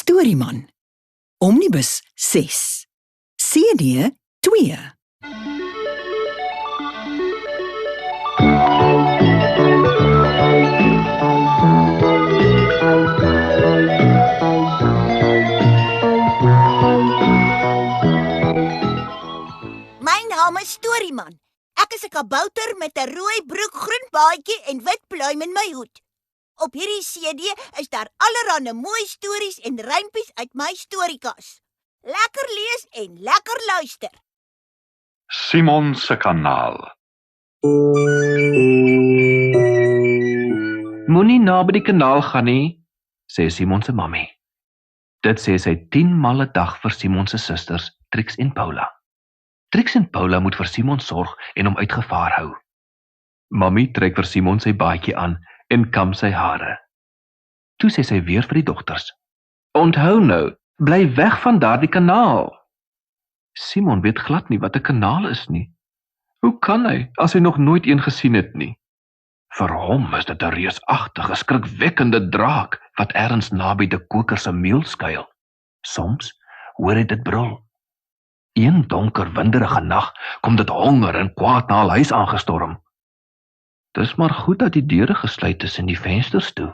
Storieman. Omnibus 6. CD 2. My naam is Storieman. Ek is 'n kabouter met 'n rooi broek, groen baadjie en wit pluim in my hoed. Op hierdie CD is daar allerlei mooi stories en rympies uit my storiekas. Lekker lees en lekker luister. Simon se kanaal. Moenie naby die kanaal gaan nie, sê Simon se mammie. Dit sê sy 10 maal 'n dag vir Simon se susters, Trix en Paula. Trix en Paula moet vir Simon sorg en hom uit gevaar hou. Mammie trek vir Simon sy baadjie aan en kam sy hare. Toe sê sy weer vir die dogters: "Onthou nou, bly weg van daardie kanaal." Simon weet glad nie wat 'n kanaal is nie. Hoe kan hy, as hy nog nooit een gesien het nie? Vir hom is dit 'n reusagtige, skrikwekkende draak wat ergens naby die koker se meel skuil. Soms hoor hy dit brul. Een donker, winderige nag kom dit honger en kwaad na hul huis aangestorm. Dis maar goed dat die deure gesluit is en die vensters toe.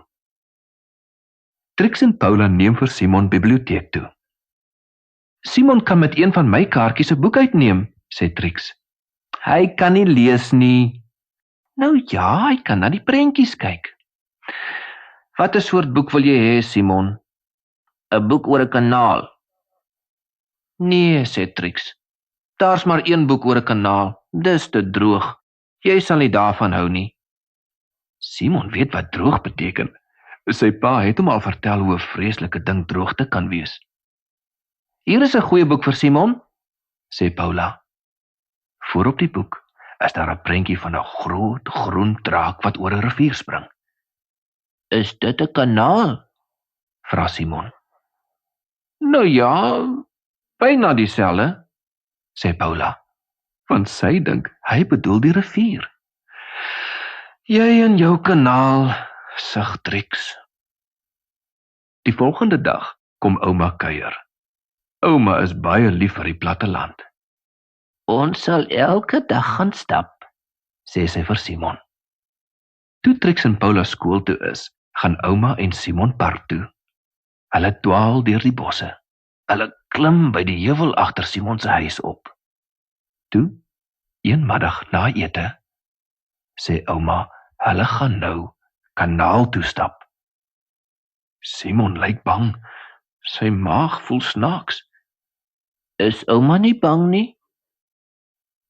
Trix en Paula neem vir Simon biblioteek toe. "Simon kan met een van my kaartjies 'n boek uitneem," sê Trix. "Hy kan nie lees nie." "Nou ja, hy kan na die prentjies kyk." "Watter soort boek wil jy hê, Simon?" "'n boek oor 'n kanaal." "Nee," sê Trix. "Daar's maar een boek oor 'n kanaal. Dis te droog. Jy sal nie daarvan hou nie." Simon weet wat droog beteken. Sy pa het hom al vertel hoe 'n vreeslike ding droogte kan wees. "Hier is 'n goeie boek vir Simon," sê Paula. Voorop die boek is daar 'n prentjie van 'n groot groen draak wat oor 'n rivier spring. "Is dit 'n kanaal?" vra Simon. "Nou ja, byna dieselfde," sê Paula, want sy dink hy bedoel die rivier. "Jy en jou kanaal," sug Trix. Die volgende dag kom ouma kuier. Ouma is baie lief vir die platte land. "Ons sal elke dag gaan stap," sê sy vir Simon. Toe Trix en Paula skool toe is, gaan ouma en Simon park toe. Hulle dwaal deur die bosse. Hulle klim by die heuwel agter Simon se huis op. Toe, een middag na ete, sê ouma, hulle gaan nou kanaal toe stap. Simon lyk bang. Sy maag voel snaaks. "Is ouma nie bang nie?"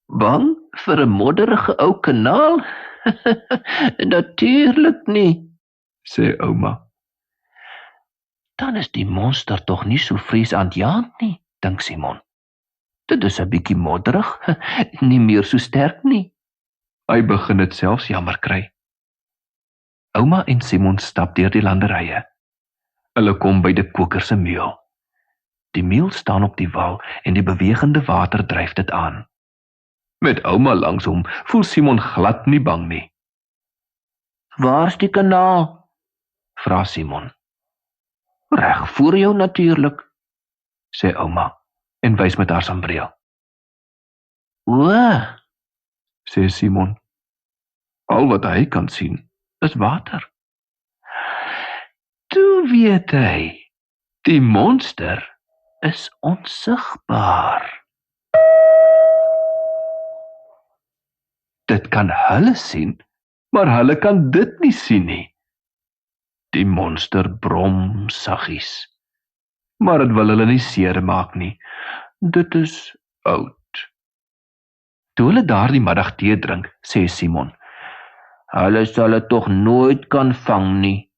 "Bang vir 'n modderige ou kanaal? Natuurlik nie," sê ouma. "Dan is die monster tog nie so vreesaanjaend nie," dink Simon. "Dit is 'n bietjie modderig, nie meer so sterk nie." Hy begin dit selfs jammer kry. Ouma en Simon stap deur die landerye. Hulle kom by die koker se meel. Die meel staan op die wal en die bewegende water dryf dit aan. Met ouma langs hom voel Simon glad nie bang nie. "Waar's die kanaal?" vra Simon. "Reg voor jou natuurlik," sê ouma en wys met haar sambreel. "O," sê Simon. Al wat hy kan sien is water. Toe weet hy, die monster is onsigbaar. Dit kan hulle sien, maar hulle kan dit nie sien nie. Die monster brom saggies, maar dit wil hulle nie seermaak nie. Dit is oud. Toe hulle daardie middag tee drink, sê Simon, "Hulle sal dit tog nooit kan vang nie."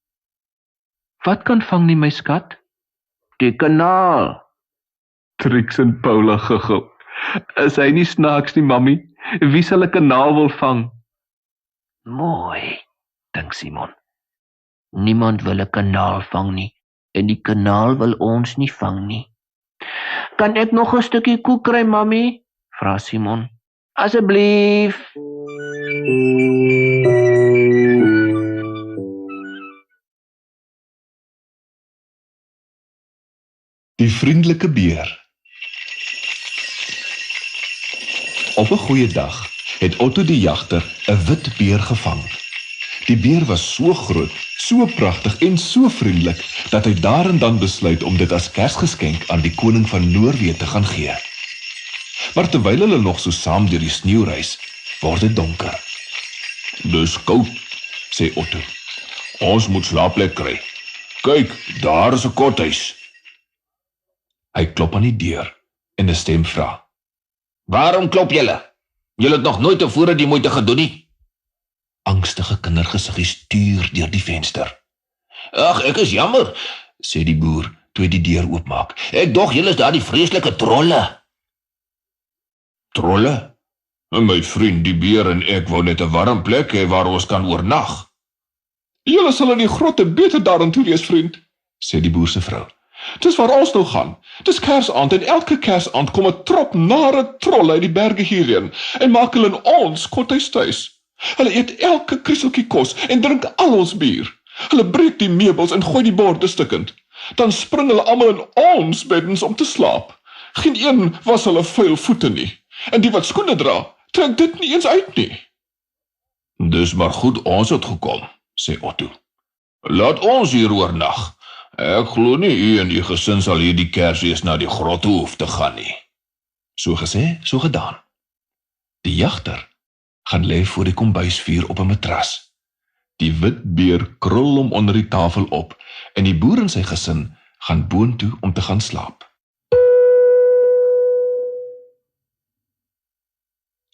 "Wat kan vang nie, my skat?" "Die kanaal." Trix en Paula giggel. "Is hy nie snaaks nie, mammie? Wie sal 'n kanaal wil vang?" "Mooi," dink Simon. "Niemand wil 'n kanaal vang nie, en die kanaal wil ons nie vang nie." "Kan ek nog 'n stukkie koek kry, mammie?" vra Simon. "Asseblief." Die vriendelike beer. Op 'n goeie dag het Otto die jagter 'n wit beer gevang. Die beer was so groot, so pragtig en so vriendelik, dat hy daar en dan besluit om dit as Kersgeskenk aan die koning van Noorwe te gaan gee. Maar terwyl hulle nog so saam deur die sneeu reis, word dit donker. "Dis koud," sê Otto. "Ons moet slaapplek kry. Kyk, daar is 'n kothuis." Hy klop aan die deur en 'n stem vra: Waarom klop julle? Julle het nog nooit tevore die moeite gedoen nie. Angstige kindergesiggie stuur deur die venster. Ag, ek is jammer, Sê die boer toe hy die deur oopmaak. ek dog julle is daar die vreeslike trolle. Trolle? My vriend die beer en ek wou net 'n warm plek hê waar ons kan oornag. Julle sal in die grotte beter daarin toe wees, vriend, sê die boer se vrou. Dis waar ons nou gaan. Dis Kersaand en elke Kersaand kom 'n trop nare trolle uit die berge hierheen en maak hulle in ons kothuis tuis. Hulle eet elke krieseltjie kos en drink al ons bier. Hulle breek die meubels en gooi die borde stukkend. Dan spring hulle almal in ons beddens om te slaap. Geen een was hulle vuil voete nie. En die wat skoene dra, trek dit nie eens uit nie. Dis maar goed ons het gekom, sê Otto. Laat ons hier oornag. Ek glo nie u en u gesin sal hierdie Kersfees na die grotte hoef te gaan nie. So gesê, so gedaan. Die jagter gaan lê voor die kombuisvuur op 'n matras. Die wit beer krul hom onder die tafel op en die boer en sy gesin gaan boontoe om te gaan slaap.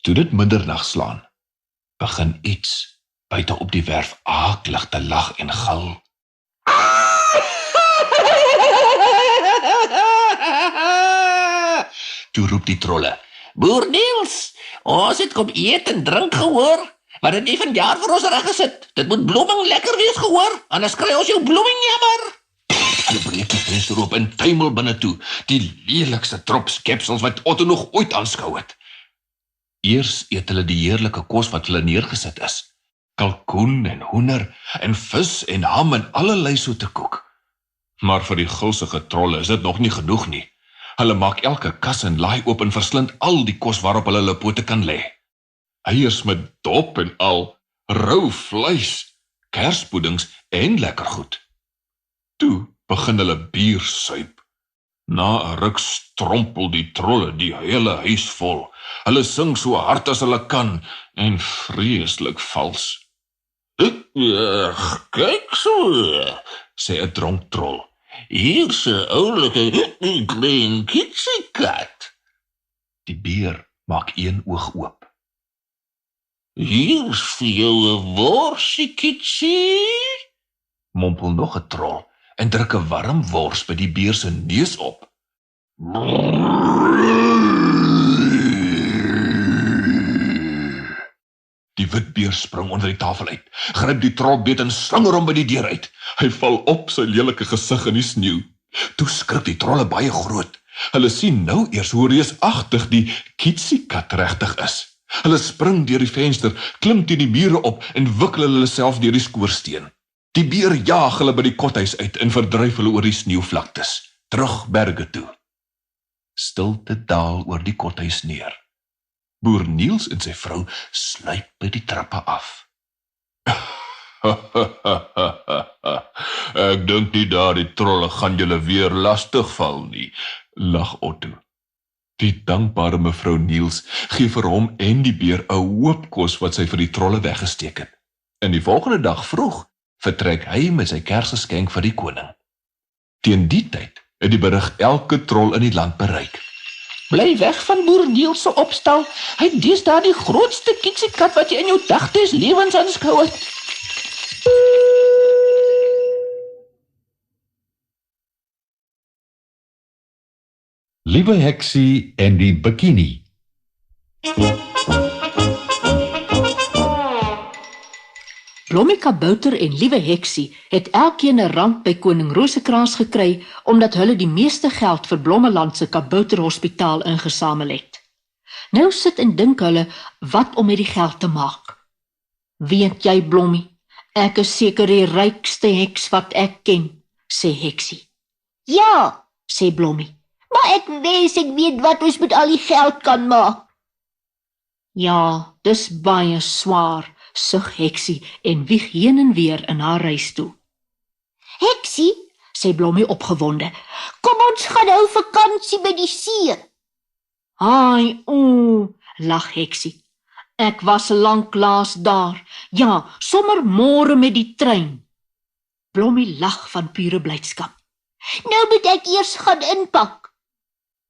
Toe dit middernag slaan, begin iets buite op die werf aaklig te lag en gil. Toe roep die trolle: Boer Niels, ons het kom eet en drink gehoor, maar dit nie vanjaar vir ons reg gesit. Dit moet bloeming lekker wees gehoor, anders kry ons jou bloeming jammer. Hulle breek die venster op en tuimel binne toe, die lelikste trop skepsels wat Otto nog ooit aanskou het. Eers eet hulle die heerlike kos wat hulle neergesit is. Kalkoen en hoender en vis en ham en allerlei soete koek. Maar vir die gulsige trolle is dit nog nie genoeg nie. Hulle maak elke kas en laai oop en verslind al die kos waarop hulle hulle pote kan lê. Eiers met dop en al, rou vleis, kerspuddings en lekker goed. Toe begin hulle bier suip. Na 'n ruk strompel die trolle die hele huis vol. Hulle sing so hard as hulle kan en vreeslik vals. Kyk so, Sê 'n dronk trol. hier's 'n oulike klein kitsiekat. Die beer maak een oog oop. Hier's vir jou 'n worsie kitsie. Mompel nog 'n trol en druk 'n warm wors by die beer se neus op. Die witbeer spring onder die tafel uit, gryp die trol beet en slinger hom by die deur uit. Hy val op sy lelike gesig in die sneeu. Toe skrik die trolle baie groot. Hulle sien nou eers hoe reusagtig die kitsiekat regtig is. Hulle spring deur die venster, klim teen die mure op en wikkel hulle self deur die skoorsteen. Die beer jaag hulle by die kothuis uit en verdryf hulle oor die sneeuvlaktes, terug berge toe. Stilte daal oor die kothuis neer. Boer Niels en sy vrou sluip by die trappe af. Ek dink nie daardie trolle gaan julle weer lastig val nie, lag Otto. Die dankbare mevrou Niels gee vir hom en die beer 'n hoop kos wat sy vir die trolle weggesteek het. En die volgende dag vroeg vertrek hy met sy Kersgeskenk vir die koning. Teen die tyd het die berig elke trol in die land bereik. Bly weg van boer Niels se opstal. Hy het deesdae die grootste kitsiekat wat jy in jou dagtes lewens aanskou het. Liewe Heksie en die bikini. Blommie Kabouter en Liewe Heksie het elkeen 'n rand by koning Rosekraans gekry omdat hulle die meeste geld vir Blommeland se Kabouterhospitaal ingesamel het. Nou sit en dink hulle wat om met die geld te maak. Weet jy, Blommie, ek is seker die rykste heks wat ek ken, sê Heksie. Ja, sê Blommie. Maar ek wens ek weet wat ons met al die geld kan maak. Ja, dis baie swaar, sug Heksie en wieg heen en weer in haar reisstoel. Heksie, Sê Blommie opgewonde. kom ons gaan hou vakansie by die see. Ai, lag Heksie. Ek was lanklaas daar. Ja, sommer môre met die trein. Blommie lag van pure blydskap. Nou moet ek eers gaan inpak.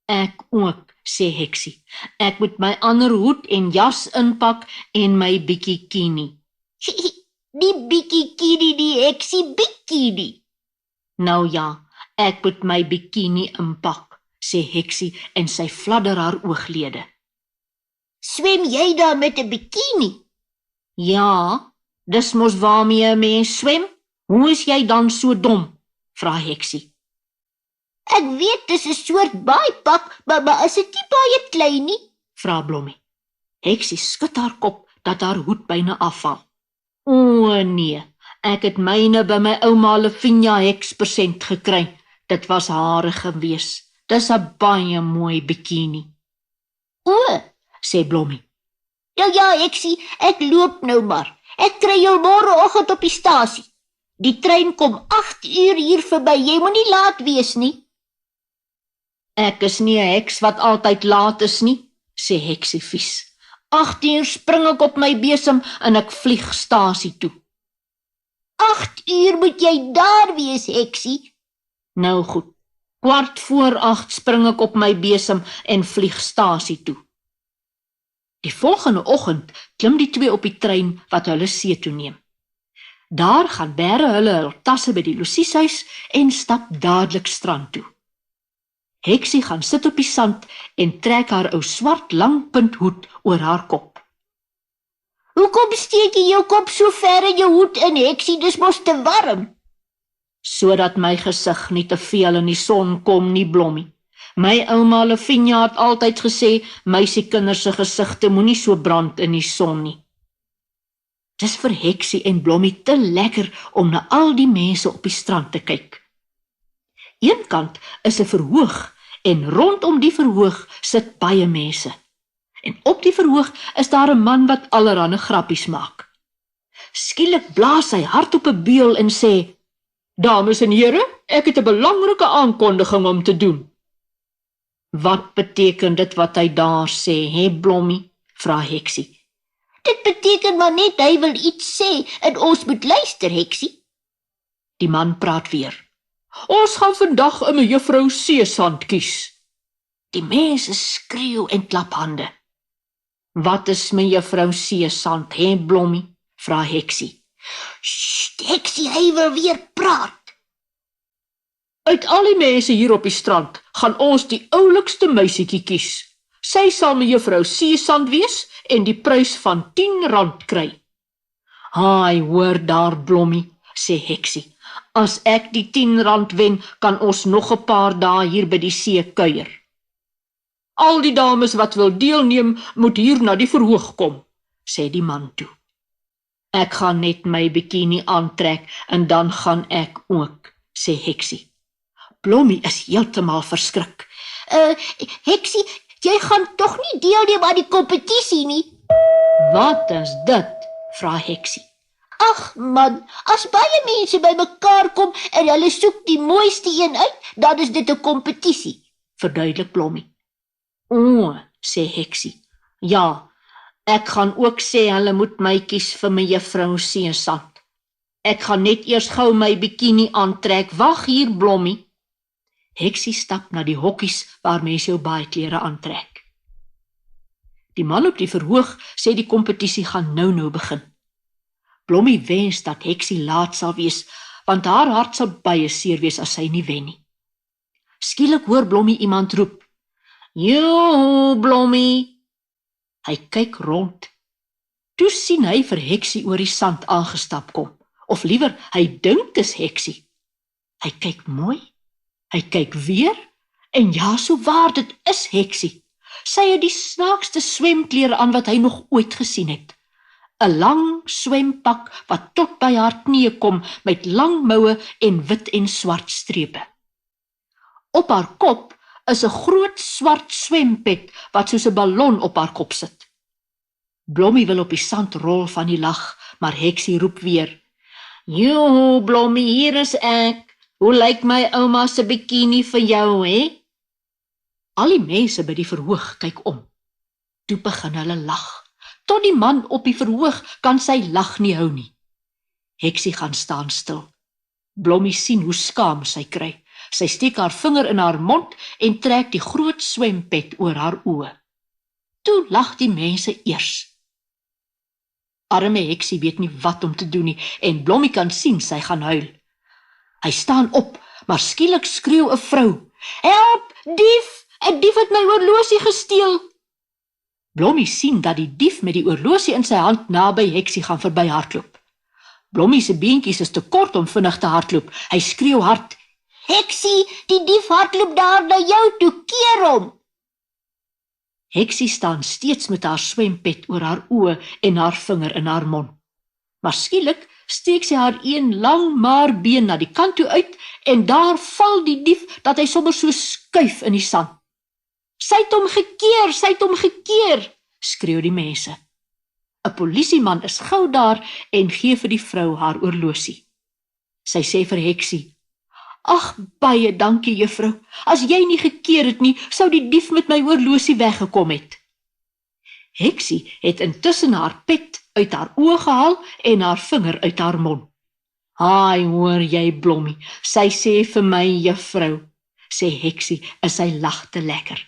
Ek ook, sê Heksie. Ek moet my ander hoed en jas inpak en my bikini. Die bikini, die Heksie bikini. Nou ja, ek moet my bikini inpak, sê Heksie en sy fladder haar ooglede. Swem jy daar met 'n bikini? Ja, dis mos waarmee 'n mens swem. Hoe is jy dan so dom? Vra Heksie. Ek weet dis 'n soort baaipak, maar is dit nie baie klein nie? Vra Blommie. Heksie skud haar kop dat haar hoed byna afval. O nee, ek het myne by my ouma Lavinia Hekspersent gekry. Dit was hare gewees. Dis 'n baie mooi bikini. O, Sê Blommie. nou ja, Heksie, ek loop nou maar. Ek kry jou môreoggend op die stasie. Die trein kom 8 uur hier verby. Jy moenie laat wees nie. Ek is nie 'n heks wat altyd laat is nie, sê Heksie vies. 8 uur spring ek op my besem en ek vlieg stasie toe. 8 uur moet jy daar wees, Heksie. Nou goed, 8:15 spring ek op my besem en vlieg stasie toe. Die volgende oggend klim die twee op die trein wat hulle see toe neem. Daar gaan bære hulle hul tasse by die Lucieshuis en stap dadelik strand toe. Heksie gaan sit op die sand en trek haar ou swart langpunthoed oor haar kop. Hoekom steek jy jou kop so ver in jou hoed in, Heksie? Dis mos te warm. Sodat my gesig nie te veel in die son kom nie, Blommie. My ouma Lavinia het altyd gesê, meisiekinders se gesigte moenie so brand in die son nie. Dis vir Heksie en Blommie te lekker om na al die mense op die strand te kyk. Eenkant is 'n verhoog en rondom die verhoog sit baie mense. En op die verhoog is daar 'n man wat allerlei grappies maak. Skielik blaas hy hard op 'n beul en sê, "Dames en here, ek het 'n belangrike aankondiging om te doen." "Wat beteken dit wat hy daar sê, hè Blommie?" vra Heksie. Dit beteken maar net hy wil iets sê en ons moet luister, Heksie. Die man praat weer. "Ons gaan vandag 'n mejuffrou Seesand kies." Die mense skreeu en klap hande. "Wat is mejuffrou Seesand, hè Blommie?" vra Heksie. Sst, Heksie, hy wil weer praat. "Uit al die mense hier op die strand gaan ons die oulikste meisietjie kies. Sy sal mejuffrou Seesand wees en die prys van R10 kry." "Haai, hoor daar Blommie," sê Heksie. "As ek die R10 wen, kan ons nog 'n paar dae hier by die see kuier. Al die dames wat wil deelneem, moet hier na die verhoog kom," sê die man toe. "Ek gaan net my bikini aantrek en dan gaan ek ook," sê Heksie. Blommie is heeltemal verskrik. Heksie, jy gaan tog nie deelneem aan die kompetisie nie? "Wat is dit?" vra Heksie. Ag man, as baie mense bymekaar kom en hulle soek die mooiste een uit, dan is dit 'n kompetisie, verduidelik Blommie. "O," sê Heksie. "Ja, ek gaan ook sê hulle moet my kies vir mejuffrou Seesand. Ek gaan net eers gou my bikini aantrek. Wag hier, Blommie." Heksie stap na die hokkies waar mense jou baadklere aantrek. Die man op die verhoog sê die kompetisie gaan nou begin. Blommie wens dat Heksie laat sal wees, want haar hart sal baie seer wees as sy nie wen nie. Skielik hoor Blommie iemand roep, "Joe, Blommie!" Hy kyk rond. Toe sien hy vir Heksie oor die sand aangestap kom, of liewer, hy dink dis Heksie. Hy kyk mooi, hy kyk weer, en ja, so waar, dit is Heksie. Sy het die snaakste swemklere aan wat hy nog ooit gesien het. 'n Lang swempak wat tot by haar knie kom met lang moue en wit en swart strepe. Op haar kop is 'n groot swart swempet wat soos 'n ballon op haar kop sit. Blommie wil op die sand rol van die lag, maar Heksie roep weer: "Joe, Blommie, hier is ek. Hoe lyk my ouma se bikini vir jou, hè?" Al die mense by die verhoog kyk om. Toe begin hulle lag. Tot die man op die verhoog kan sy lag nie hou nie. Heksie gaan staan stil. Blommie sien hoe skaam sy kry. Sy steek haar vinger in haar mond en trek die groot swempet oor haar oë. Toe lag die mense eers. Arme Heksie weet nie wat om te doen nie en Blommie kan sien sy gaan huil. Hy staan op, maar skielik skreeu 'n vrou: "Help, dief! 'n Dief het my oorlosie gesteel." Blommie sien dat die dief met die oorlosie in sy hand naby Heksie gaan verbyhardloop. Blommie se beentjies is te kort om vinnig te hardloop. Hy skreeu hard: Heksie, die dief hardloop daar na jou toe, keer hom. Heksie staan steeds met haar swempet oor haar oë en haar vinger in haar mond. Maar skielik steek sy haar een lang maarbeen na die kant toe uit en daar val die dief dat hy sommer so skuif in die sand. Sy het hom gekeer, skreeu die mense. 'n Polisieman is gou daar en gee vir die vrou haar oorlosie. Sy sê vir Heksie: "Ag, baie dankie juffrou. As jy nie gekeer het nie, sou die dief met my oorlosie weggekom het." Heksie het intussen haar pet uit haar oë gehaal en haar vinger uit haar mond. "Haai, hoor jy, Blommie, sy sê vir my juffrou," sê Heksie en sy lag te lekker.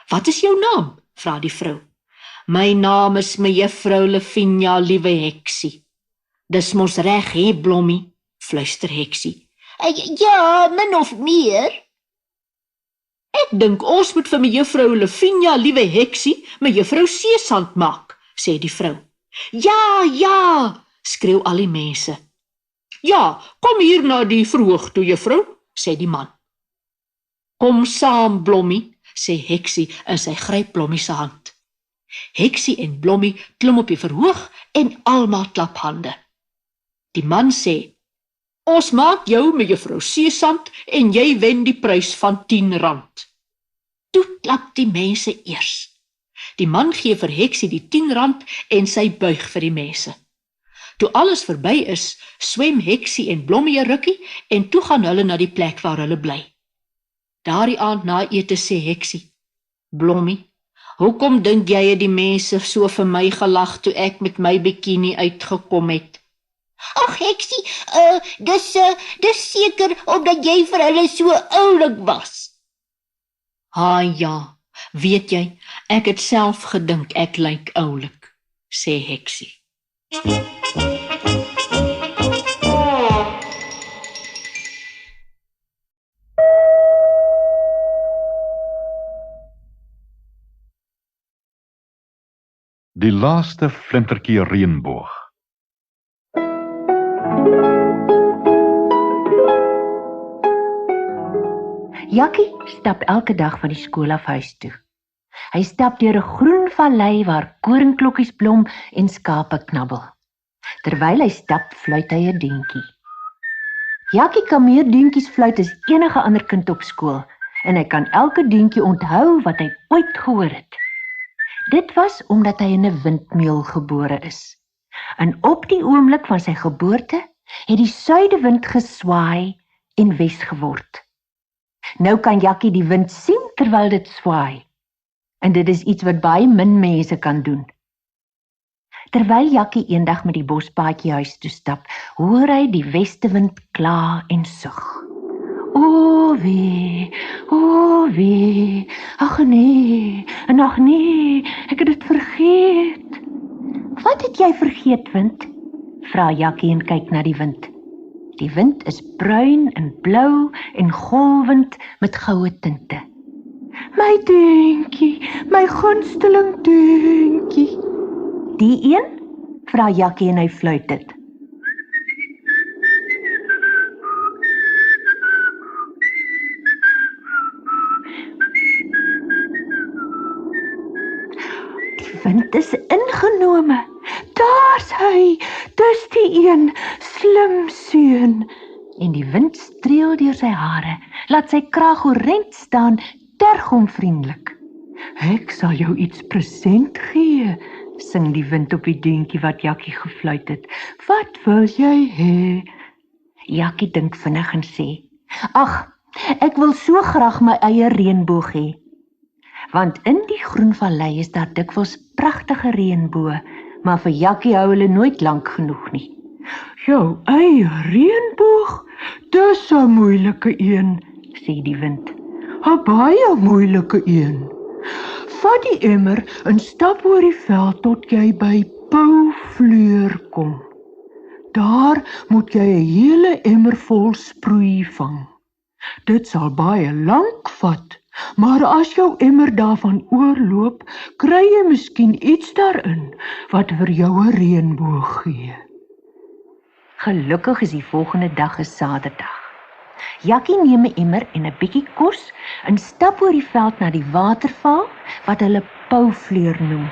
"Wat is jou naam?" vra die vrou. "My naam is mejuffrou Lavinia, liewe Heksie." "Dis mos reg, hè, Blommie?" fluister Heksie. Ja, min of meer. "Ek dink ons moet vir mejuffrou Lavinia, liewe Heksie, mejuffrou Seesand maak," sê die vrou. Ja, skreeu al die mense. "Ja, kom hier na die verhoog toe, juffrou," sê die man. "Kom saam, Blommie," sê Heksie en sy gryp Blommie se hand. Heksie en Blommie klim op die verhoog en almal klap hande. Die man sê: "Ons maak jou mejuffrou Seesand en jy wen die prys van R10. Toe klap die mense eers. Die man gee vir Heksie die R10 en sy buig vir die mense. Toe alles verby is, swem Heksie en Blommie 'n rukkie en toe gaan hulle na die plek waar hulle bly. Daardie aand na ete sê Heksie: "Blommie, hoekom dink jy het die mense so vir my gelag toe ek met my bikini uitgekom het?" Ag, Heksie, dis seker omdat jy vir hulle so oulik was. Ja, weet jy, ek het self gedink ek lyk oulik, sê Heksie. Die laaste flintertjie reënboog. Jakkie stap elke dag van die skool af huis toe. Hy stap deur 'n groen vallei waar koringklokkies blom en skape knabbel. Terwyl hy stap, fluit hy 'n deuntjie. Jakkie kan meer deuntjies fluit as enige ander kind op skool en hy kan elke deuntjie onthou wat hy ooit gehoor het. Dit was omdat hy in 'n windmeul gebore is. En op die oomblik van sy geboorte het die suidewind geswaai en wes geword. Nou kan Jakkie die wind sien terwyl dit swaai. En dit is iets wat baie min mense kan doen. Terwyl Jakkie eendag met die bospaadjie huis toe stap, hoor hy die westewind kla en sug. O wee, ag nee, en ag nee, ek het dit vergeet. Wat het jy vergeet, wind? Vra Jakkie en kyk na die wind. Die wind is bruin en blou en golwend met goue tinte. My deuntjie, my gunsteling deuntjie. Die een? Vra Jakkie en hy fluit dit. Die wind is ingenome. Daar's hy, dis die een, slim seun. En die wind streel deur sy hare laat sy kraag oorent staan, terg hom vriendelik. Ek sal jou iets present gee, sing die wind op die deentjie wat Jakkie gefluit het. Wat wil jy hê? Jakkie dink vinnig en sê, ag, ek wil so graag my eie reënboog hê. Want in die groen vallei is daar dikwels pragtige reënboë, maar vir Jakkie hou hulle nooit lank genoeg nie. Jou eie reënboog? Dis 'n moeilike een, sê die wind. 'n Baie moeilike een. Vat die emmer en stap oor die veld tot jy by Poufleur kom. Daar moet jy 'n hele emmer vol sproei vang. Dit sal baie lank vat, maar as jou emmer daarvan oorloop, kry jy miskien iets daarin wat vir jou 'n reënboog gee. Gelukkig is die volgende dag 'n Saterdag. Jakkie neem 'n emmer en 'n bietjie kos en stap oor die veld na die waterval wat hulle Poufleur noem.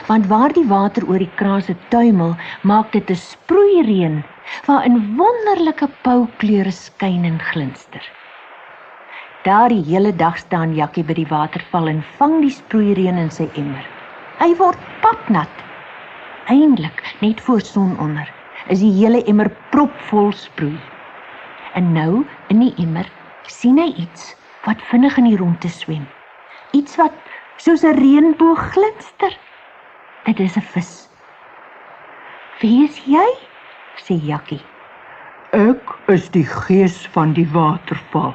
Want waar die water oor die kraanse tuimel, maak dit 'n sproeireën waarin wonderlike poukleure skyn en glinster. Daar die hele dag staan Jakkie by die waterval en vang die sproeireën in sy emmer. Hy word papnat. Eindelik, net voor sononder, is die hele emmer propvol sproei. En nou, in die emmer, sien hy iets wat vinnig in die rondte swem. Iets wat soos 'n reënboog glinster. Dit is 'n vis. Wie is jy? Sê Jakkie. Ek is die gees van die waterval.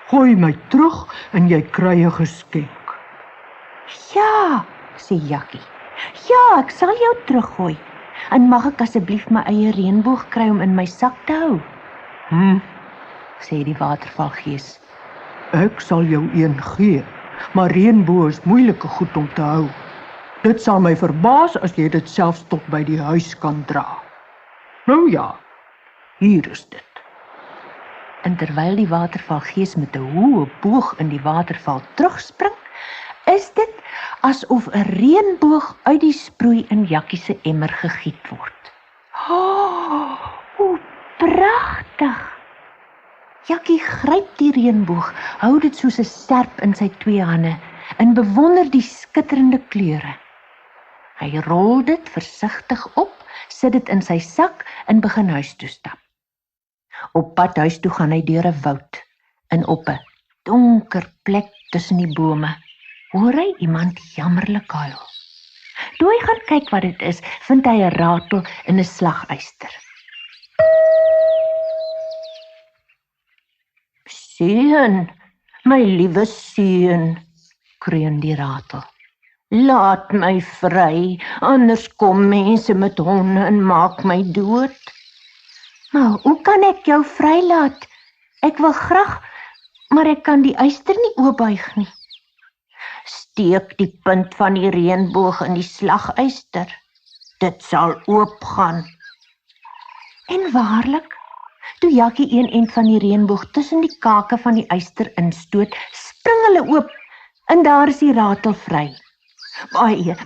Gooi my terug en jy kry 'n geskenk. Ja, sê Jakkie. Ja, ek sal jou teruggooi. En mag ek asseblief my eie reënboog kry om in my sak te hou? Sê die watervalgees. Ek sal jou een gee, maar reënboog is moeilike goed om te hou. Dit sal my verbaas as jy dit selfs tot by die huis kan dra. Nou ja, hier is dit. En terwyl die watervalgees met 'n hoë boog in die waterval terugspring, is dit asof 'n reënboog uit die sproei in Jakkie se emmer gegiet word. Hoe pragtig! Jakkie gryp die reënboog, hou dit soos 'n sterp in sy twee hande en bewonder die skitterende kleure. Hy rol dit versigtig op, sit dit in sy sak en begin huis toe stap. Op pad huis toe gaan hy deur 'n woud en op 'n donker plek tussen die bome hoor hy iemand jammerlik huil. Toe hy gaan kyk wat dit is, vind hy 'n ratel in 'n slagyster. Seun, my liewe seun, kreun die ratel. Laat my vry, anders kom mense met honde en maak my dood. Maar hoe kan ek jou vrylaat? Ek wil graag, maar ek kan die yster nie oopbuig nie. Steek die punt van die reënboog in die slagyster. Dit sal oopgaan. En waarlik, toe Jakkie een end van die reënboog tussen die kake van die yster instoot, spring hulle oop en daar is die ratel vry.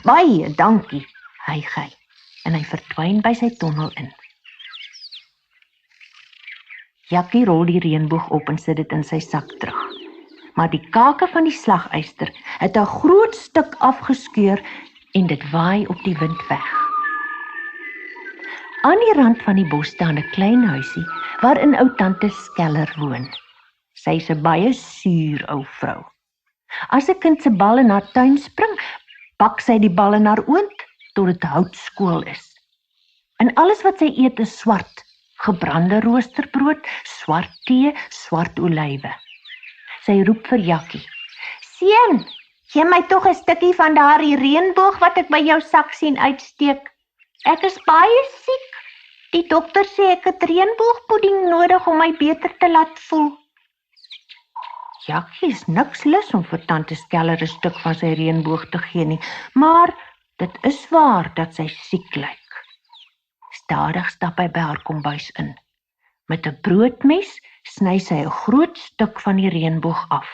Baie dankie, hyg hy, en hy verdwyn by sy tonnel in. Jakkie rol die reënboog op en sit dit in sy sak terug. Maar die kake van die slagyster het 'n groot stuk afgeskeur en dit waai op die wind weg. Aan die rand van die bos staan 'n klein huisie waarin ou tante Skeller woon. Sy is 'n baie suur ou vrou. As 'n kind se bal in haar tuin spring, bak sy die bal in haar oond tot dit houtskool is. En alles wat sy eet is swart, gebrande roosterbrood, swart tee, swart olywe. Sy roep vir Jakkie. Seun, gee my tog 'n stukkie van daardie reënboog wat ek by jou sak sien uitsteek. Ek is baie siek. Die dokter sê ek het reënboogpudding nodig om my beter te laat voel. Jakkie is niks lus om vir tante Skeller 'n stuk van sy reënboog te gee nie, maar dit is waar dat sy siek lyk. Stadig stap hy by haar kombuis in. Met 'n broodmes sny sy 'n groot stuk van die reënboog af.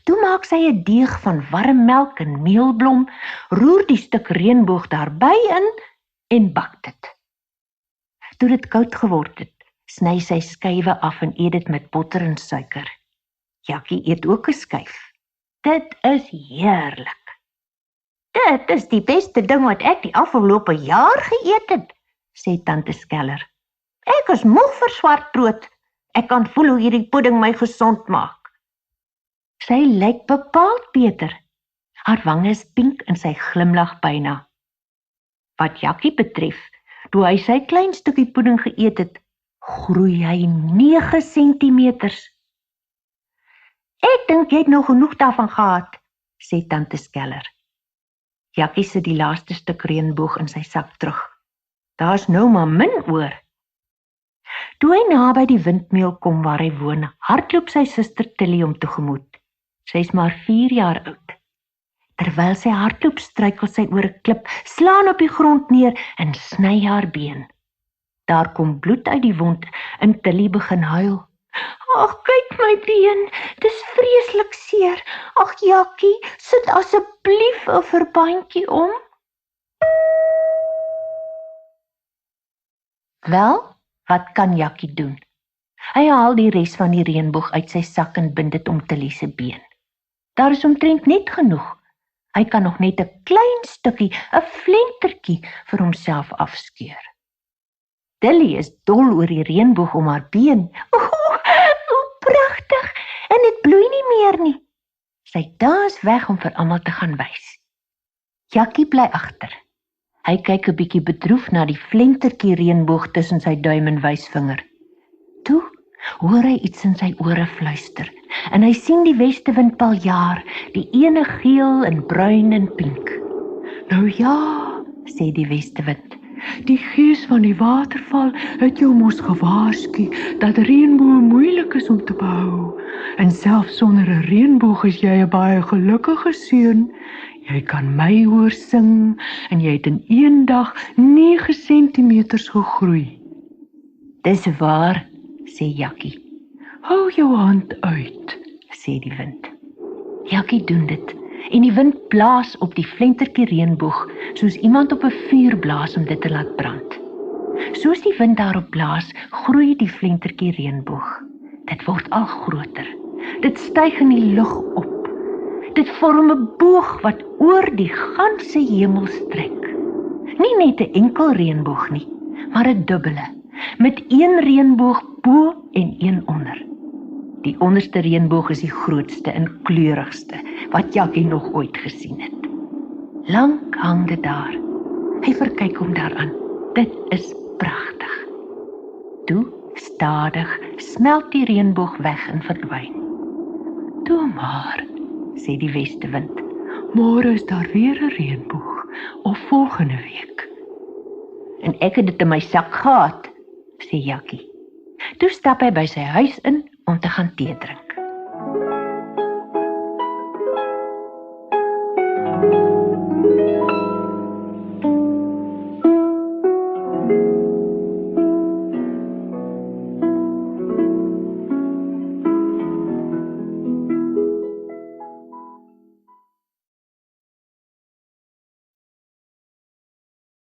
Toe maak sy 'n deeg van warm melk en meelblom, roer die stuk reënboog daarby in en bak dit. Toe dit koud geword het, sny sy skywe af en eet dit met botter en suiker. Jakkie eet ook 'n skyf. Dit is heerlik. Dit is die beste ding wat ek die afgelope jaar geëet het, sê tante Skeller. Ek is moeg vir swartbrood. Ek kan voel hoe hierdie pudding my gesond maak. Sy lyk bepaald beter. Haar wange is pink en sy glimlag byna. Wat Jakkie betref, toe hy sy klein stukkie pudding geëet het, groei hy 9 sentimeters. Ek dink jy het nog genoeg daarvan gehad, sê tante Skeller. Jakkie sit die laaste stuk reënboog in sy sak terug. Daar's nou maar min oor. Toe hy naby die windmeel kom waar hy woon, hardloop sy suster Tilly hom tegemoet. Sy is maar 4 jaar oud. Terwyl sy hardloop, struikel sy oor 'n klip, slaan op die grond neer en sny haar been. Daar kom bloed uit die wond en Tilly begin huil. Ag, kyk my been, dis vreeslik seer. Ag Jakkie, sit asseblief 'n verbandjie om. Wel, wat kan Jakkie doen? Hy haal die res van die reënboog uit sy sak en bind dit om Tilly se been. Daar is omtrent net genoeg. Hy kan nog net 'n klein stukkie, 'n flentertjie vir homself afskeur. Tilly is dol oor die reënboog om haar been. Hoe pragtig, en dit bloei nie meer nie. Sy dans weg om vir almal te gaan wys. Jakkie bly agter. Hy kyk 'n bietjie bedroef na die flentertjie reënboog tussen sy duim en wysvinger. Toe hoor hy iets in sy ore fluister, en hy sien die westewind paljaar, die ene geel en bruin en pink. Nou ja, sê die westewind, die gees van die waterval het jou mos gewaarsku dat reënboë moeilik is om te behou. En selfs sonder 'n reënboog is jy 'n baie gelukkige seun. Jy kan my hoor sing en jy het in een dag 9 sentimeters gegroei. Dis waar, sê Jakkie. Hou jou hand uit, sê die wind. Jakkie doen dit en die wind blaas op die flentertjie reënboog soos iemand op 'n vuur blaas om dit te laat brand. Soos die wind daarop blaas, groei die flentertjie reënboog. Dit word al groter. Dit styg in die lug op. Dit vorm 'n boog wat oor die ganse hemel strek. Nie net 'n enkel reënboog nie, maar 'n dubbele, met 1 reënboog bo en 1 onder. Die onderste reënboog is die grootste en kleurigste wat Jakkie nog ooit gesien het. Lank hang dit daar. Hy verkyk hom daaraan. Dit is pragtig. Toe, stadig, smelt die reënboog weg en verdwyn. Toe maar, sê die westewind, môre is daar weer 'n reënboog, of volgende week. En ek het dit in my sak gehad, sê Jakkie. Toe stap hy by sy huis in om te gaan tee drink.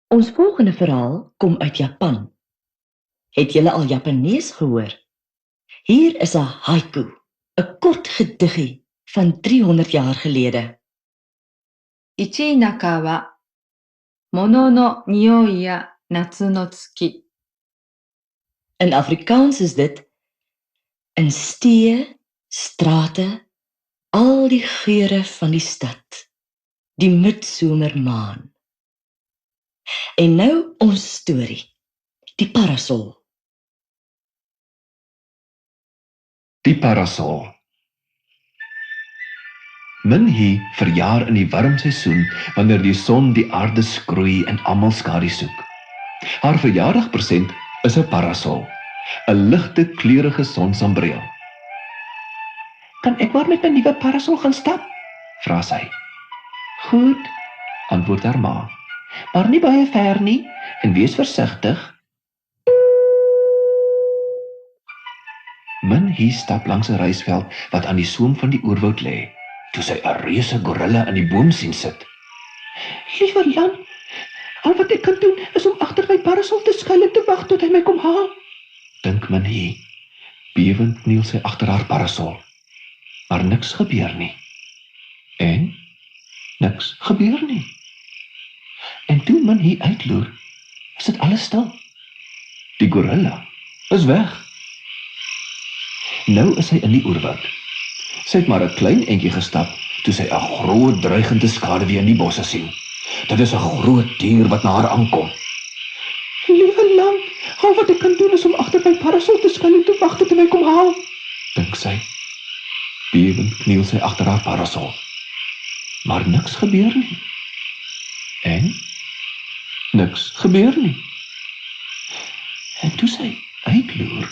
Ons volgende verhaal kom uit Japan. Het julle al Japanees gehoor? Hier is 'n haiku, 'n kort gediggie van 300 jaar gelede. Ichi naka wa mono no nioi ya natsu no tsuki. In Afrikaans is dit: in stee, strate, al die geure van die stad, die midsomermaan. En nou ons storie, die parasol. Die parasol. Minhee verjaar in die warm seisoen wanneer die son die aarde skroei en almal skadu soek. Haar verjaardagpresent is 'n parasol, 'n ligte kleurige sonsambreel. Kan ek maar met 'n nuwe parasol gaan stap? Vra sy. Goed, antwoord haar ma. Maar nie baie ver nie en wees versigtig. Minhee stap langs 'n rysveld wat aan die soem van die oerwoud lê, toe sy 'n reuse gorilla in die boom sien sit. Liewe Jan, al wat ek kan doen is om agter my parasol te skuil en te wag tot hy my kom haal, dink Minhee. Bewend kniel sy agter haar parasol. maar niks gebeur nie. En niks gebeur nie. En toe Minnie uitloer, is dit alles stil. Die gorilla is weg. Nou is hy in die oerwoud. Sy het maar 'n klein entjie gestap, toe sy 'n groot dreigende skaduwee in die bosse sien. Dit is 'n groot dier wat na haar aankom. Liewe land, al wat ek kan doen is om agter my parasol te skuil en te wag tot hy my kom haal, dink sy. Bewend kniel sy agter haar parasol. Maar niks gebeur nie. En niks gebeur nie. En toe sy uitloer,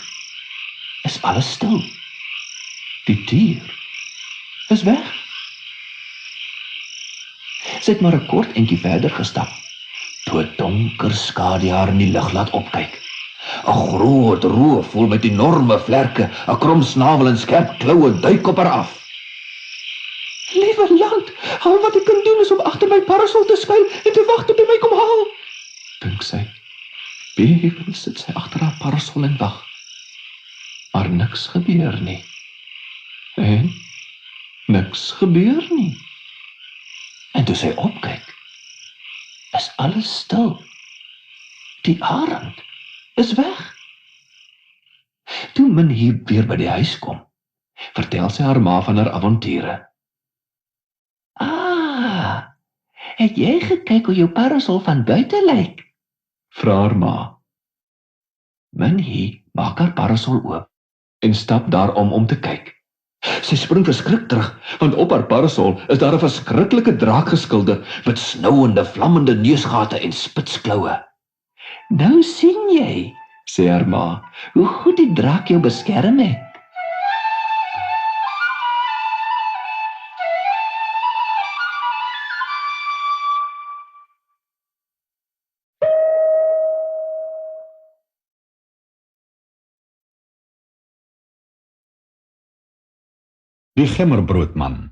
is alles stil. Die dier is weg. Sy het maar 'n kort entjie verder gestap, toe 'n donker skadu haar in die lug laat opkyk. 'n Groot roofvoël met enorme vlerke, 'n krom snavel en skerp kloue duik op haar af. Liewe land, al wat ek kan doen is om agter my parasol te skuil en te wag tot hy my kom haal, dink sy. Bewend sit sy agter haar parasol en wag. Maar niks gebeur nie. En niks gebeur nie. En toe sy opkyk, is alles stil. Die arend is weg. Toe Minnie weer by die huis kom, vertel sy haar ma van haar avonture. Het jy gekyk hoe jou parasol van buite lyk? Vra haar ma. Minnie maak haar parasol oop en stap daarom om te kyk. Sy spring verskrik terug, want op haar parasol is daar 'n verskriklike draak geskilder met snouende, vlammende neusgate en spitsklaue. Nou sien jy, sê haar ma, hoe goed die draak jou beskerm het. Die Gemmerbroodman.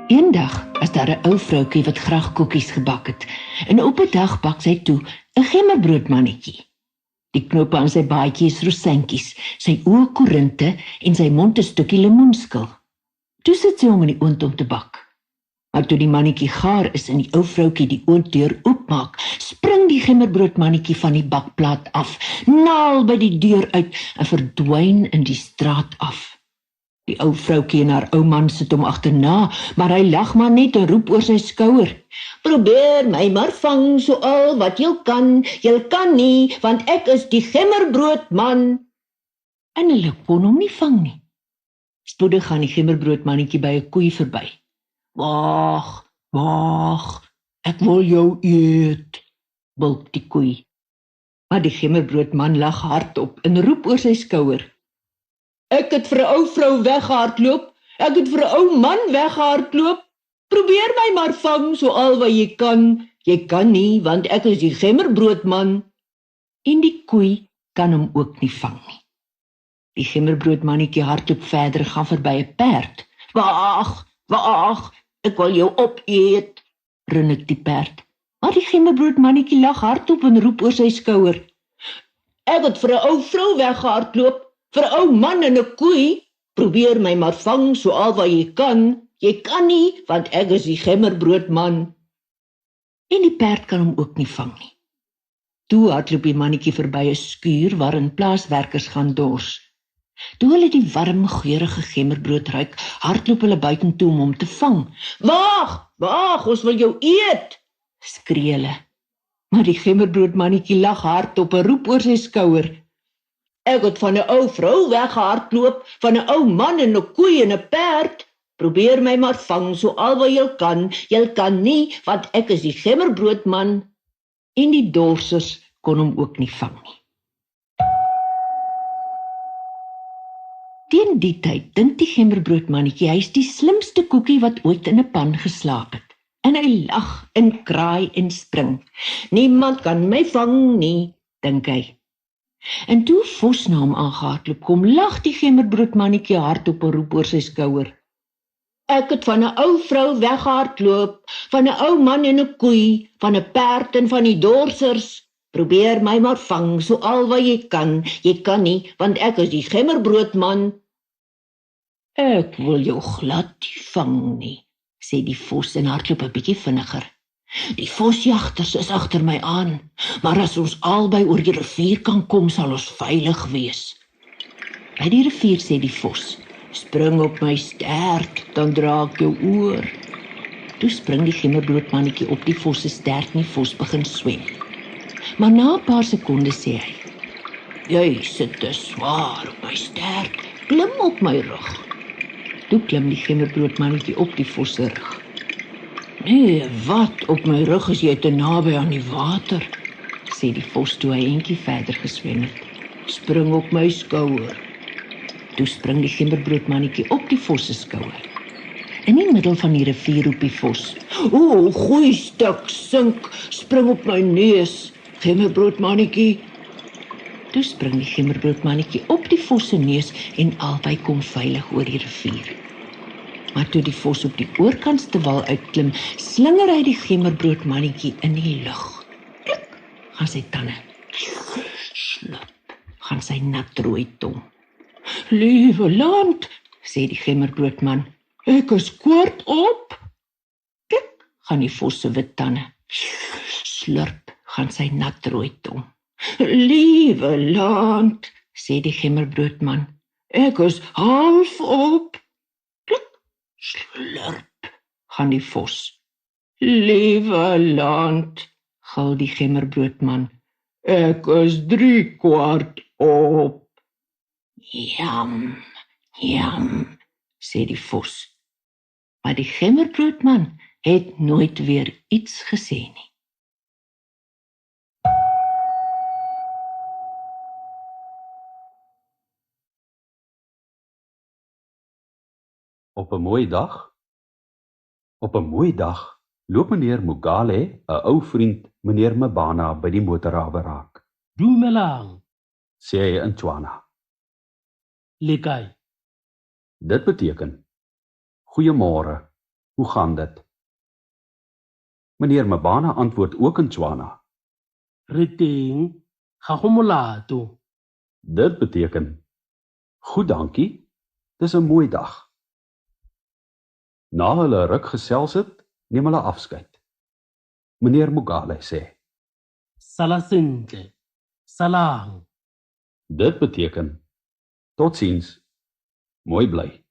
Eendag is daar 'n ou vroutjie wat graag koekies gebak het. En op 'n dag bak sy toe 'n gemmerbroodmannetjie. Die knope aan sy baadjie is rosentjies, sy oë korinte en sy mond 'n stukkie lemoenskil. Toe sit sy hom in die oond om te bak. Maar toe die mannetjie gaar is en die ou vroutjie die oonddeur oopmaak, spring die gemmerbroodmannetjie van die bakplaat af, naal by die deur uit en verdwyn in die straat af. Die ou vroutjie en haar ou man sit hom agterna, maar hy lag maar net en roep oor sy skouer: "Probeer my maar vang so al wat jy kan nie, want ek is die gemmerbroodman." En hulle kon hom nie vang nie. Spoedig gaan die gemmerbroodmannetjie by 'n koei verby. Wag, ek wil jou eet, bulk die koei. Maar die gemmerbroodman lag hardop en roep oor sy skouer: "Ek het vir 'n ou vrou weggehardloop, ek het vir 'n ou man weggehardloop. Probeer my maar vang so al wat jy kan nie, want ek is die gemmerbroodman." En die koei kan hom ook nie vang nie. Die gemmerbroodmannetjie hardloop verder, gaan verby 'n perd. Wag, ek wil jou opeet, rinnik die perd. Maar die gemmerbroodmannetjie lag hardop en roep oor sy skouer: "Ek het vir 'n ou vrou weggehardloop, vir 'n ou man en 'n koei. Probeer my maar vang so al wat jy kan nie, want ek is die gemmerbroodman." En die perd kan hom ook nie vang nie. Toe hardloop die mannetjie verby 'n skuur waarin plaaswerkers gaan dors. Toe hulle die warm, geurige gemmerbrood ruik, hardloop hulle buitentoe om hom te vang. Wag, ons wil jou eet, skree hulle. Maar die gemmerbroodmannetjie lag hardop en roep oor sy skouer: "Ek het van 'n ou vrou weggehardloop, van 'n ou man en 'n koei en 'n perd. Probeer my maar vang so al wat jy kan nie, want ek is die gemmerbroodman." En die dorsers kon hom ook nie vang nie. Teen die tyd dink die gemmerbroodmannetjie hy is die slimste koekie wat ooit in 'n pan geslaap het. En hy lag en kraai en spring. "Niemand kan my vang nie," dink hy. En toe Vos na hom aangehardloop kom, lag die gemmerbroodmannetjie hardop en roep oor sy skouer: "Ek het van 'n ou vrou weggehardloop, van 'n ou man en 'n koei, van 'n perd en van die dorsers. Probeer my maar vang, so al wat jy kan. Jy kan nie, want ek is die gemmerbroodman. Ek wil jou glad nie vang nie, sê die vos en hardloop 'n bietjie vinniger. Die vosjagters is agter my aan, maar as ons albei oor die rivier kan kom, sal ons veilig wees. By die rivier sê die vos, spring op my stert, dan dra ek jou oor. Toe spring die gemmerbroodmannetjie op die vos se stert en die vos begin swem. Maar na 'n paar sekondes sê hy, jy sit te swaar op my stert, klim op my rug. Toe klim die gemmerbroodmannetjie op die vos se rug. Nee, wat, op my rug is jy te naby aan die water, sê die vos toe hy eentjie verder geswem het. Spring op my skouer. Toe spring die gemmerbroodmannetjie op die vos se skouer. In die middel van die rivier roep die vos, o, goeie stuk sink, spring op my neus, gemmerbroodmannetjie. Toe spring die gemmerbroodmannetjie op die vos se neus en albei kom veilig oor die rivier. Maar toe die vos op die oorkantste wal uitklim, slinger hy die gemmerbroodmannetjie in die lug. Klik, gaan sy tande. Slup, gaan sy natrooi tong. Liewe land, sê die gemmerbroodman, ek is kwart op. Klik, gaan die vos se wit tande. Slurp, gaan sy natrooi tong. Liewe land, sê die gemmerbroodman, ek is half op. Klik, slurp, gaan die vos. Liewe land, gil die gemmerbroodman, ek is 3/4 op. Jam, jam, sê die vos. Maar die gemmerbroodman het nooit weer iets gesê nie. Op 'n mooi dag loop meneer Mogale, 'n ou vriend, meneer Mbana by die motorhawe raak. Dumelang, Sê hy in Tswana. Lekai, Dit beteken, goeiemôre, hoe gaan dit? Meneer Mbana antwoord ook in Tswana. Riting, ga go molato. Dit beteken, goed dankie, dis 'n mooi dag. Na hulle ruk gesels het, neem hulle afskeid. Meneer Mogale sê, Salasinte, salang. dit beteken, totsiens, mooi bly.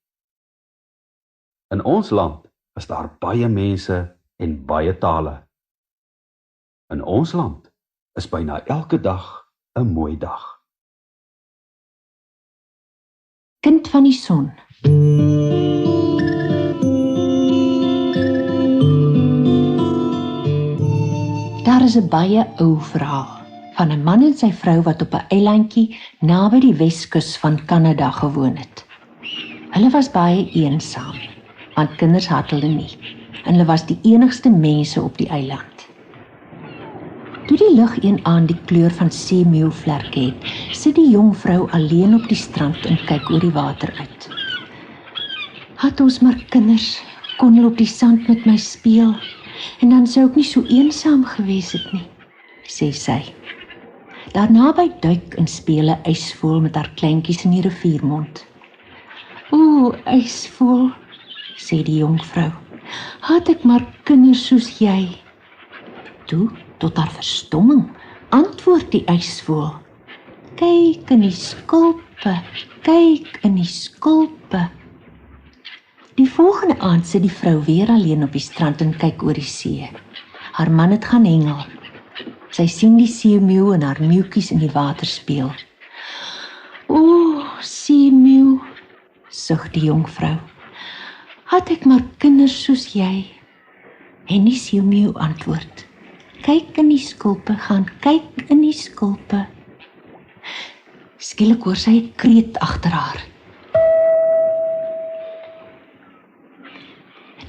In ons land is daar baie mense en baie tale. In ons land is byna elke dag 'n mooi dag. Kind van die son. Daar is 'n baie ou verhaal van 'n man en sy vrou wat op 'n eilandjie naby die Weskus van Kanada gewoon het. Hulle was baie eensaam, want kinders had hulle nie, en hulle was die enigste mense op die eiland. Toe die lug een aand die kleur van seemeeuwvlerke het, sit die jong vrou alleen op die strand en kyk oor die water uit. Had ons maar kinders, kon hulle op die sand met my speel, en dan sou ek nie so eensaam gewees het nie, sê sy. Daarnaby duik en speel 'n ysvoël met haar kleintjies in die riviermond. O, ysvoël, sê die jong vrou, had ek maar kinders soos jy. Toe, tot haar verstomming, antwoord die ysvoël, kyk in die skulpe, kyk in die skulpe. Die volgende aand sit die vrou weer alleen op die strand en kyk oor die see. Haar man het gaan hengel. Sy sien die seemeeu en haar meeuwtjies in die water speel. O, seemeeu, sug die jong vrou, had ek maar kinders soos jy. En die seemeeu antwoord, kyk in die skulpe, gaan kyk in die skulpe. Skielik hoor sy 'n kreet agter haar.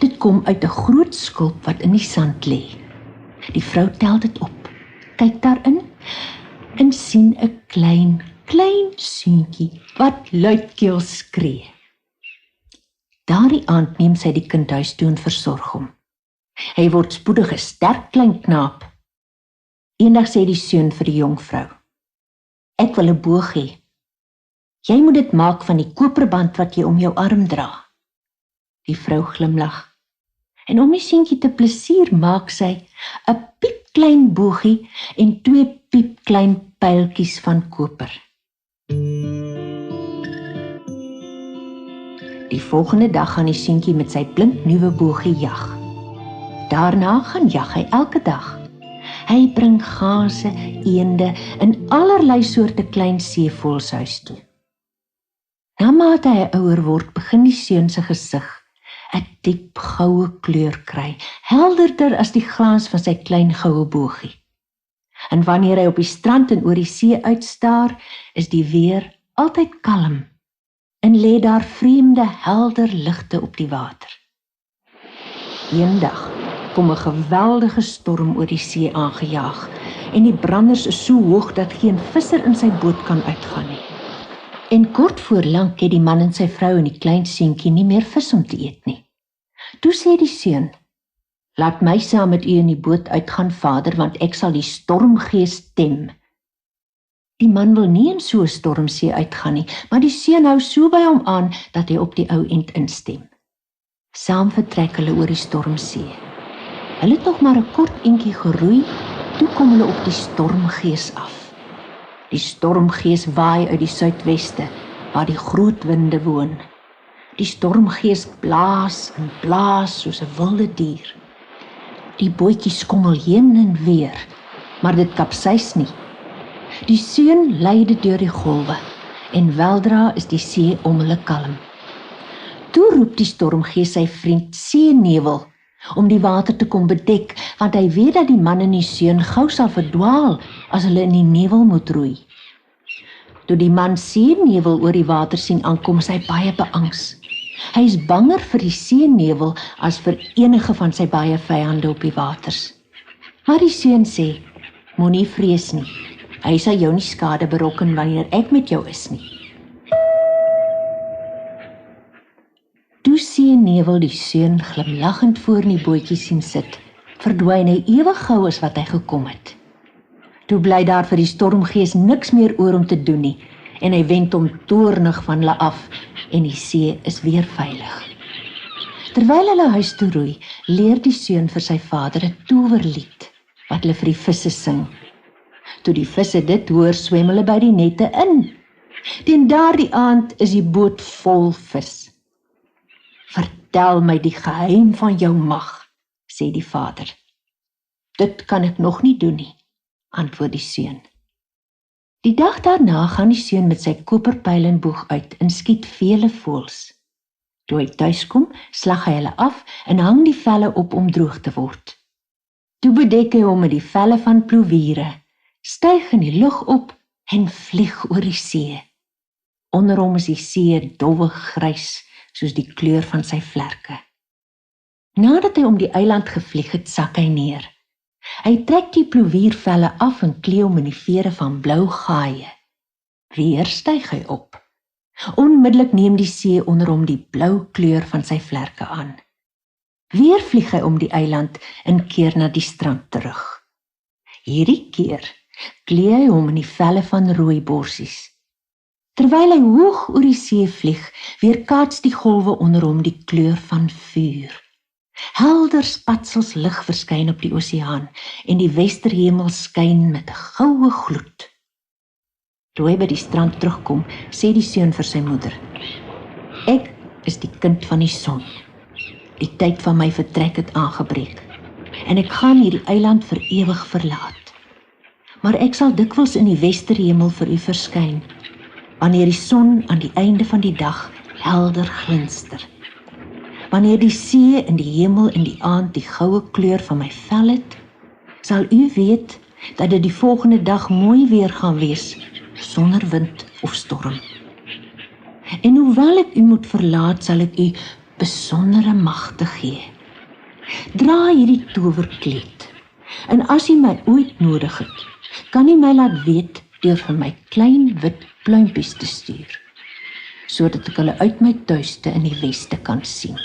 Dit kom uit 'n groot skulp wat in die sand lê. Die vrou tel dit op, kyk daarin en sien 'n klein seentjie wat luidkeels skree. Daardie aand neem sy die kind huis toe en versorg hom. Hy word spoedig 'n sterk klein knaap. Eendag sê die seun vir die jongvrou: "Ek wil 'n boog hê. Jy moet dit maak van die koperband wat jy om jou arm dra." Die vrou glimlag. En om die seentjie te plesier maak sy 'n piepklein boogie en 2 piepklein pyltjies van koper. Die volgende dag gaan die seentjie met sy blinknuwe boogie jag. Daarna gaan jag hy elke dag. Hy bring gase, eende en allerlei soorte klein seevoëls huis toe. Na mate hy ouer word, begin die seun se gesig 'n diep goue kleur kry, helderder as die glans van sy klein goue boogie. En wanneer hy op die strand en oor die see uitstaar, is die weer altyd kalm en lê daar vreemde helder ligte op die water. Eendag kom 'n geweldige storm oor die see aangejaag en die branders is so hoog dat geen visser in sy boot kan uitgaan nie. En kort voor lank het die man en sy vrou en die klein seentjie nie meer vis om te eet nie. Toe sê die seun: "Laat my saam met u in die boot uitgaan, vader, want ek sal die stormgees tem." Die man wil nie in so 'n stormsee uitgaan nie, maar die seun hou so by hom aan dat hy op die ou end instem. Saam vertrek hulle oor die stormsee. Hulle het nog maar 'n kort entjie geroei, toe kom hulle op die stormgees af. Die stormgees waai uit die suidweste, waar die groot winde woon. Die stormgees blaas en blaas soos 'n wilde dier. Die bootjie skommel heen en weer, maar dit kapseis nie. Die seun lei dit deur die golwe, en weldra is die see om hulle kalm. Toe roep die stormgees sy vriend Seenevel, om die water te kom bedek, want hy weet dat die man en die seun gou sal verdwaal, as hulle in die nevel moet roei. Toe die man Seenevel oor die water sien aankom, is hy baie beangs. Hy is banger vir die seenevel as vir enige van sy baie vyande op die waters. Maar die seun sê: "Moenie vrees nie. Hy sal jou nie skade berokken wanneer ek met jou is nie." Toe Seenevel die seun glimlaggend voor in die bootjie sien sit, verdwyn hy ewig gou as wat hy gekom het. Toe bly daar vir die stormgees niks meer oor om te doen nie, en hy wend hom toornig van hulle af, en die see is weer veilig. Terwyl hulle huis toe roei, leer die seun vir sy vader 'n towerlied, wat hulle vir die visse sing. Toe die visse dit hoor, swem hulle by die nette in. Teen daardie aand is die boot vol vis. "Vertel my die geheim van jou mag," sê die vader. "Dit kan ek nog nie doen nie," antwoord die seun. Die dag daarna gaan die seun met sy koperpyl en boog uit en skiet vele voëls. Toe hy tuis kom, slag hy hulle af en hang die velle op om droog te word. Toe bedek hy hom met die velle van ploewiere, styg in die lug op en vlieg oor die see. Onder hom is die see dowwe grys, soos die kleur van sy vlerke. Nadat hy om die eiland gevlieg het, sak hy neer. Hy trek die ploewiervelle af en klee hom in die vere van blou gaaie. Weer styg hy op. Onmiddellik neem die see onder hom die blou kleur van sy vlerke aan. Weer vlieg hy om die eiland en keer na die strand terug. Hierdie keer klee hy hom in die velle van rooiborsies. Terwyl hy hoog oor die see vlieg, weerkaats die golwe onder hom die kleur van vuur. Helder spatsels lig verskyn op die oseaan en die westerhemel skyn met 'n goue gloed. Toe hy by die strand terugkom, sê die seun vir sy moeder: "Ek is die kind van die son. Die tyd van my vertrek het aangebreek en ek gaan hierdie eiland vir ewig verlaat. Maar ek sal dikwels in die westerhemel vir u verskyn, wanneer die son aan die einde van die dag helder glinster. Wanneer die see en die hemel in die aand die goue kleur van my vel het, sal u weet dat dit die volgende dag mooi weer gaan wees, sonder wind of storm. En hoewel ek u moet verlaat, sal ek u besondere magte gee. Dra hierdie towerkleed, en as u my ooit nodig het, kan u my laat weet deur vir my klein wit pluimpies te stuur, sodat ek hulle uit my tuiste in die weste kan sien."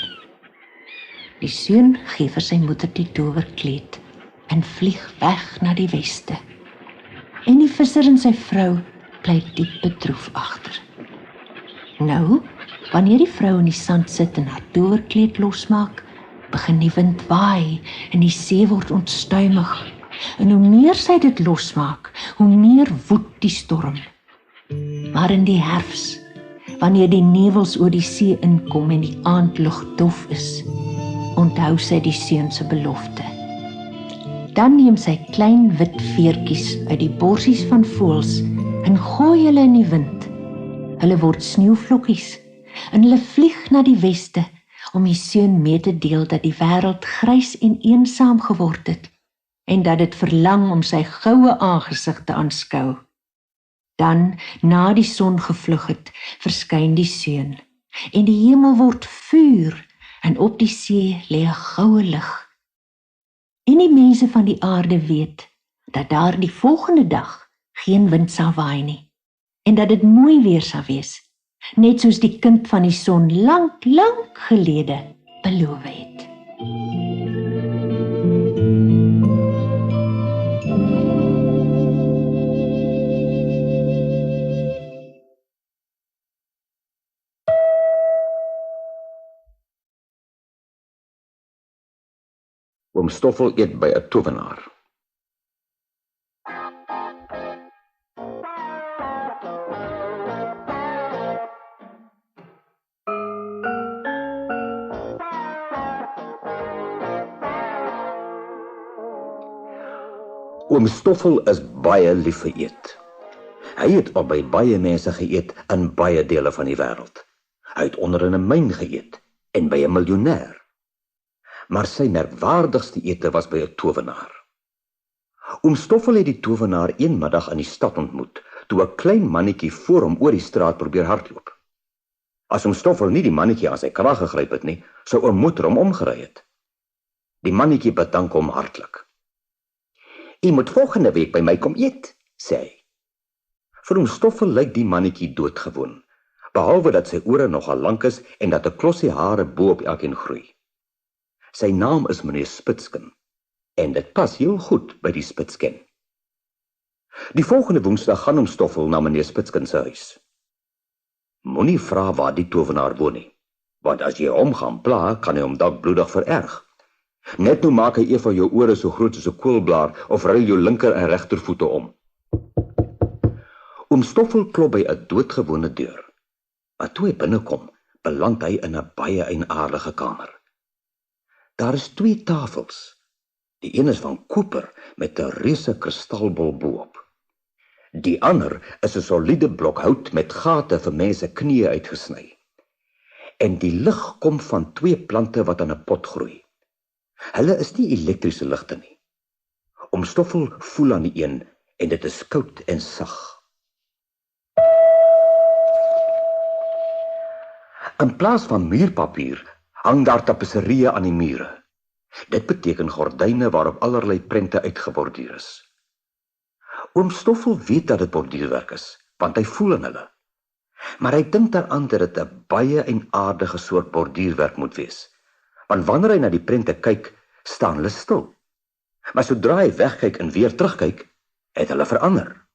Die seun gee vir sy moeder die towerkleed en vlieg weg na die weste. En die visser en sy vrou bly diep bedroef agter. Nou, wanneer die vrou in die sand sit en haar towerkleed losmaak, begin die wind waai en die see word onstuimig. En hoe meer sy dit losmaak, hoe meer woed die storm. Maar in die herfs, wanneer die nevels oor die see inkom en die aandlug dof is, onthou sy die seun se belofte. Dan neem sy klein wit veertjies uit die borsies van voëls en gooi hulle in die wind. Hulle word sneeuvlokkies en hulle vlieg na die weste om die seun mee te deel dat die wêreld grys en eensaam geword het en dat dit verlang om sy goue aangesig te aanskou. Dan, na die son gevlug het, verskyn die seun en die hemel word vuur en op die see lê 'n goue lig. En die mense van die aarde weet dat daar die volgende dag geen wind sal waai nie en dat dit mooi weer sal wees, net soos die kind van die son lank, lank gelede beloof het. Oom Stoffel eet by 'n towenaar. Oom Stoffel is baie lief vir eet. Hy het al by baie mense geëet in baie dele van die wêreld. Hy het onder in 'n myn geëet en by 'n miljonair. Maar sy merkwaardigste ete was by 'n towenaar. Oom Stoffel het die towenaar een middag in die stad ontmoet, toe 'n klein mannetjie voor hom oor die straat probeer hardloop. As oom Stoffel nie die mannetjie aan sy kraag gegryp het nie, sou oom moeder hom omgery het. Die mannetjie bedank hom hartlik. "U moet volgende week by my kom eet," sê hy. Vir oom Stoffel lyk die mannetjie doodgewoon, behalwe dat sy ore nogal lank is en dat 'n klossie hare bo op elkeen groei. Sy naam is meneer Spitsken, en dit pas heel goed by die Spitsken. Die volgende woensdag gaan oom Stoffel na meneer Spitsken se huis. Moenie vra waar die towenaar woon nie, want as jy hom gaan pla, kan hy hom dalk bloedig vererg. Net nou maak hy een van jou ore so groot soos 'n koolblaar of ruil jou linker en regtervoete om. Oom Stoffel klop by 'n doodgewone deur. Maar toe hy binnekom, beland hy in 'n baie eienaardige kamer. Daar is 2 tafels. Die een is van koper met 'n reuse kristalbol bo-op. Die ander is 'n soliede blok hout met gate vir mense knieë uitgesny. En die lig kom van 2 plante wat aan 'n pot groei. Hulle is nie elektriese ligte nie. Oom Stoffel voel aan die een en dit is koud en sag. In plaas van muurpapier hang daar tapisserieë aan die mure. Dit beteken gordyne waarop allerlei prente uitgeborduur is. Oom Stoffel weet dat dit borduurwerk is, want hy voel in hulle. Maar hy dink daaraan dat dit 'n baie eienaardige soort borduurwerk moet wees. Want wanneer hy na die prente kyk, staan hulle stil. Maar sodra hy wegkyk en weer terugkyk, het hulle verander.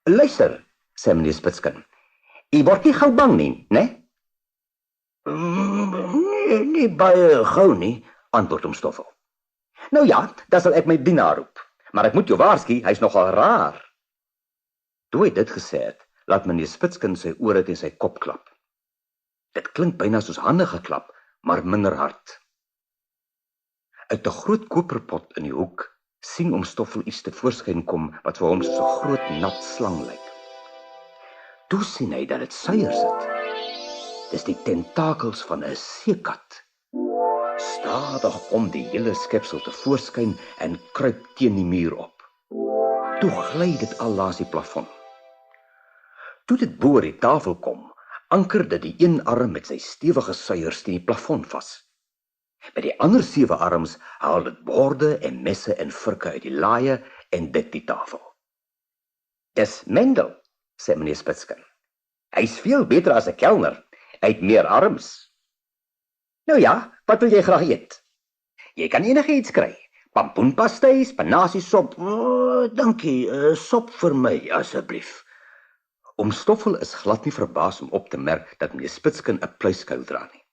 "Luister," sê meneer Spitsken, "u word nie gou bang nie, né?" Nie baie gou nie," antwoord oom Stoffel. "Nou ja, dan sal ek my dienaar roep. Maar ek moet jou waarsku, hy's nogal raar." Toe hy dit gesê het, laat meneer Spitsken sy ore teen sy kop klap. Dit klink byna soos hande geklap, maar minder hard. Uit 'n groot koperpot in die hoek sien oom Stoffel iets tevoorskyn kom wat vir hom soos 'n groot nat slang lyk. Toe sien hy dat dit suier sit. Dis die tentakels van 'n seekat. Stadig kom die hele skepsel tevoorskyn en kruip teen die muur op. Toe gly dit al langs die plafon. Toe dit bo oor die tafel kom, anker dit die een arm met sy stewige suiers teen die plafon vas. Met die ander 7 arms haal dit borde en messe en vurke uit die laaie en dek die tafel. "Dis Mendel," sê meneer Spitsken. "Hy's veel beter as 'n kelner. Hy het meer arms." "Nou ja, wat wil jy graag eet? Jy kan enigiets kry, Pampoenpastei, spinasiesop. Dankie, sop vir my asseblief. Oom Stoffel is glad nie verbaas om op te merk dat meneer Spitsken 'n pluiskuil dra nie.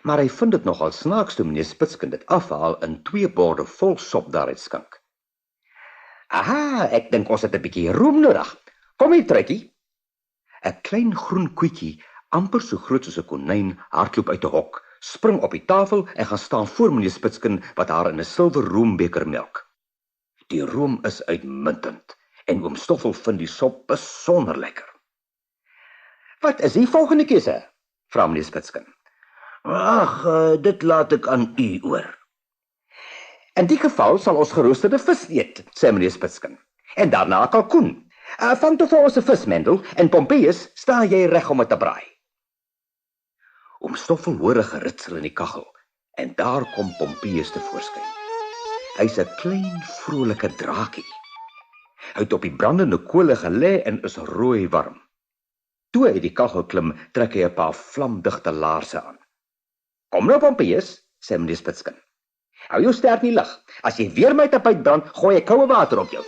Maar hy vind dit nogal snaaks toe meneer Spitsken dit afhaal en 2 borde vol sop daaruit skink. Aha, ek dink ons het 'n bietjie room nodig. Kom hier, Trekkie. 'n Klein groen koetjie, amper so groot soos 'n konyn, hardloop uit 'n hok, spring op die tafel en gaan staan voor meneer Spitsken wat haar in 'n silwer roombeker melk. Die room is uitmuntend en oom Stoffel vind die sop besonder lekker. Wat is die volgende keuse? Vra meneer Spitsken. Ag, dit laat ek aan u oor. In die geval sal ons geroosterde vis eet, sê meneer Spitsken. En daarna kalkoen. Vang toe vir ons 'n vismendel en Pompeius, sta jy reg om dit te braai. Oom Stoffel hoor 'n geritsel in die kaggel en daar kom Pompeius tevoorskyn. Hy's 'n klein, vrolike draakie. Hy het op die brandende kole gelê en is rooi warm. Toe hy die kaggel klim, trek hy 'n paar vlamdigte laarse aan. Kom nou, Pompeius, sê meneer Spitsken. Hou jou sterk nie lig. As jy weer my tapuit brand, gooi ek koue water op jou.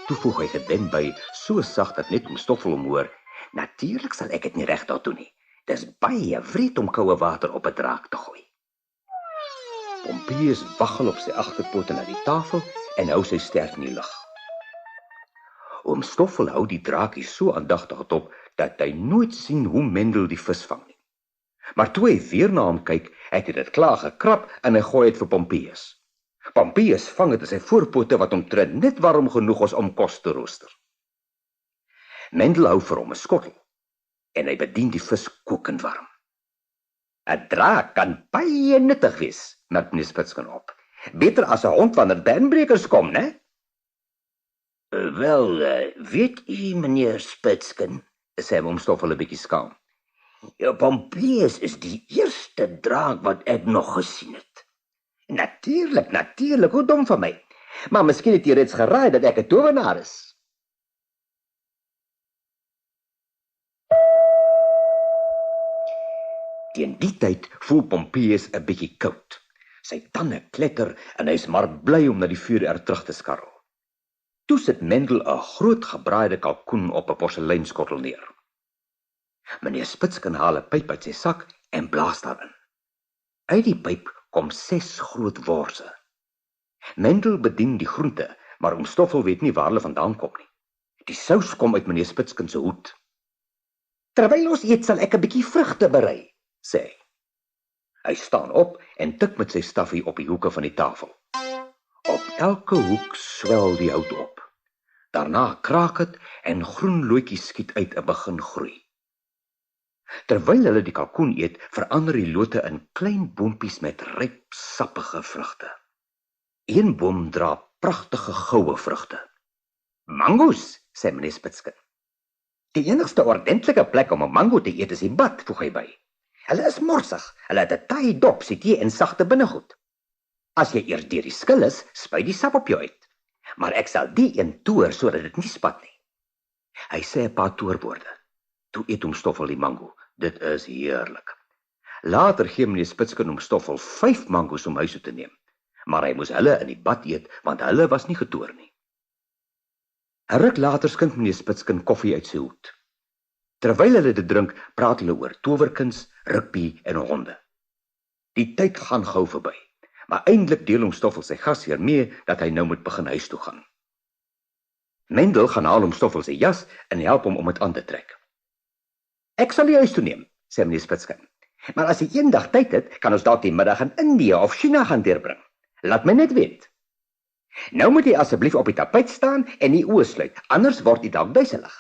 Toe voeg hy gedemp by, so sag dat net oom Stoffel hom hoor. Natuurlik sal ek dit nie regdop doen nie. Dis baie wreed om koue water op 'n draak te gooi. Pompeius waggel op sy agterpote na die tafel en hou sy sterk in die lug. Oom Stoffel hou die draakie so aandagtig dop dat hy nooit sien hoe Mendel die vis vang nie. Maar toe hy weer na hom kyk, het hy dit klaar gekrap en hy gooi dit vir Pompeius. Pompeius vang dit in sy voorpote wat omtrent net warm genoeg is om kos te rooster. Mendel hou vir hom 'n skottel en hy bedien die vis kokend warm. 'n Draak kan baie nuttig wees, merk meneer Spitsken op. Beter as 'n hond wanneer benbrekers kom, né? Wel, weet u, meneer Spitsken, sê oom Stoffel 'n bietjie skaam. Pompeius is die eerste draak wat ek nog gesien het. Natuurlik, hoe dom van my. Maar miskien het jy reeds geraai dat ek 'n towenaar is. Teen die tyd voel Pompeius 'n bietjie koud. Sy tande kletter en hy is maar bly om na die vuurerf terug te skarrel. Toe sit Mendel 'n groot gebraaide kalkoen op 'n porseleinskottel neer. Meneer Spitsken haal 'n pyp uit sy sak en blaas daarin. Uit die pyp kom 6 groot worse. Mendel bedien die groente, maar oom Stoffel weet nie waar hulle vandaan kom nie. Die sous kom uit meneer Spitsken se hoed. Terwyl ons eet, sal ek 'n bietjie vrugte berei, sê hy. Hy staan op en tik met sy staffie op die hoeke van die tafel. Op elke hoek swel die hout op. Daarna kraak dit en groen lootjies skiet uit en begin groei. Terwyl hulle die kalkoen eet, verander die lote in klein boompies met ryp, sappige vrugte. Een boom dra pragtige goue vrugte. Mangoes, sê meneer Spitsken. Die enigste ordentlike plek om 'n mango te eet is die bad, voeg hy by. Hulle is morsig, hulle het 'n taai dop, sitjie en sagte binnegoed. As jy eers deur die skil is, spuit die sap op jou uit. Maar ek sal die een toer sodat dit nie spat nie. Hy sê 'n paar toerwoorde. Toe eet oom Stoffel die mango. Dit is heerlik. Later gee meneer Spitsken oom Stoffel 5 mangoes om huis toe te neem. Maar hy moes hulle in die bad eet, want hulle was nie getoer nie. 'n Ruk later skink meneer Spitsken koffie uit sy hoed. Terwyl hulle dit drink, praat hulle oor towerkuns, rugby en honde. Die tyd gaan gou verby, maar eintlik deel oom Stoffel sy gasheer mee dat hy nou moet begin huis toe gaan. Mendel gaan haal oom Stoffel sy jas en help hom om dit aan te trek. Ek sal die huis toe neem, sê meneer Spitsken. Maar as jy eendag tyd het, kan ons dalk die middag in Indië of China gaan deurbring. Laat my net weet. Nou moet jy asseblief op die tapuit staan en die oë sluit, anders word jy dalk duiselig.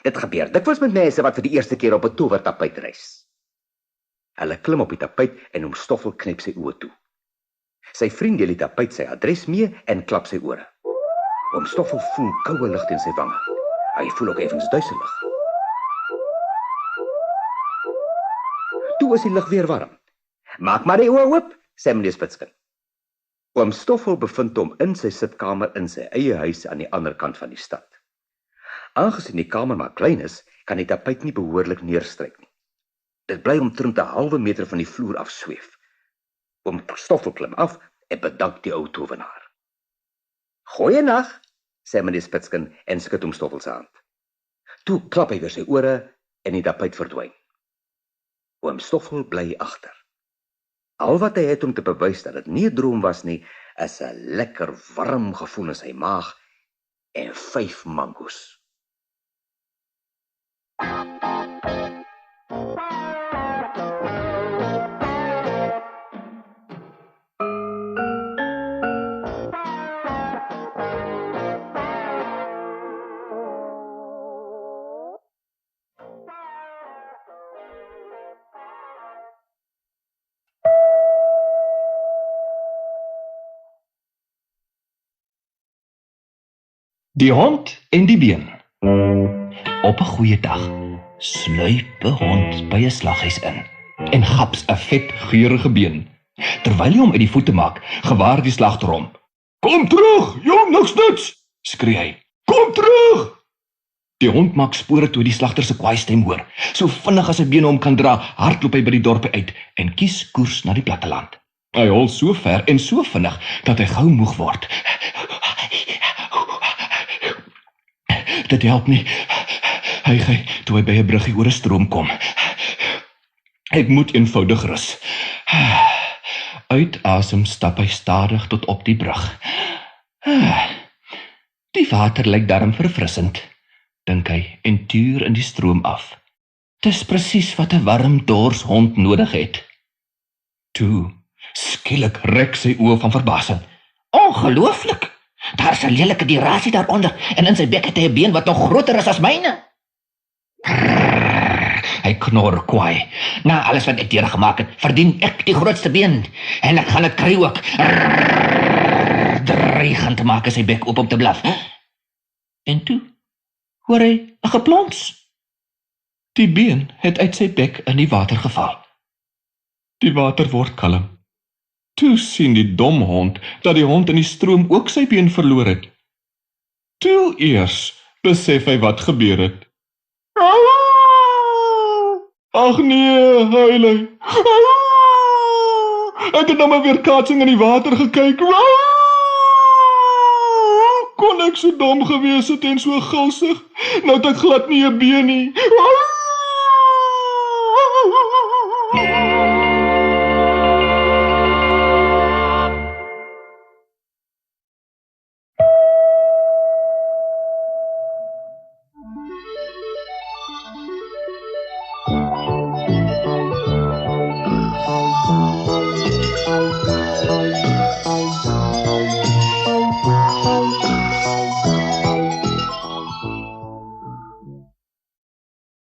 Dit gebeur dikwels met mense wat vir die eerste keer op 'n towertapuit reis. Hulle klim op die tapuit en oom Stoffel knip sy oë toe. Sy vriend deel die tapuit sy adres mee en klap sy ore. Oom Stoffel voel koue lig teen sy wange. Hy voel ook effens duiselig. Toe is die lug weer warm. Maak maar die oë oop, sê meneer Spitsken. Oom Stoffel bevind hom in sy sitkamer in sy eie huis aan die ander kant van die stad. Aangesien die kamer maar klein is, kan die tapuit nie behoorlik neerstryk nie. Dit bly omtrent 'n halwe meter van die vloer af sweef. Oom Stoffel klim af en bedank die ou towenaar. Goeienag, sê meneer Spitskind en skud hom Stoffel se hand. Toe klap hy weer sy ore en die tapuit verdwyn. Oom Stoffel bly agter. Al wat hy het om te bewys dat dit nie 'n droom was nie, is 'n lekker warm gevoel in sy maag en 5 mangos. Die hond en die been. Op 'n goeie dag sluip 'n hond by 'n slaghuis in en gaps 'n vet geurende been. Terwyl hy hom uit die voete maak, gewaar die slagter hom. "Kom terug, jong niks, skree hy. "Kom terug!" Die hond maak spore toe die slagter se kwaai stem hoor. So vinnig as sy bene hom kan dra, hardloop hy by die dorpe uit en kies koers na die platteland. Hy hol so ver en so vinnig dat hy gou moeg word. Dit help nie. Hy toe hy by 'n bruggie oor 'n stroom kom. Ek moet eenvoudig rus. Uit asem stap hy stadig tot op die brug. Die water lyk darm verfrissend, dink hy en tuur in die stroom af. Dis presies wat 'n warm dorshond nodig het. Toe, skielik rek sy oë van verbasing. Ongelooflik! Daar's 'n lelike dirasie daaronder en in sy bek het hy 'n been wat nog groter is as myne. Hy knor kwaai. Na alles wat ek deurgemaak het, verdien ek die grootste been en ek gaan dit kry ook. Dreigend maak hy sy bek oop om te blaf. En toe hoor hy 'n geplons. Die been het uit sy bek in die water geval. Die water word kalm. Toe sien die dom hond dat die hond in die stroom ook sy been verloor het. Toe eers besef hy wat gebeur het. Ag nee, huil hy. Ek het nou maar weer kaatsing in die water gekyk. Kon ek so dom gewees het en so gulsig? Nou het ek glad nie 'n been nie.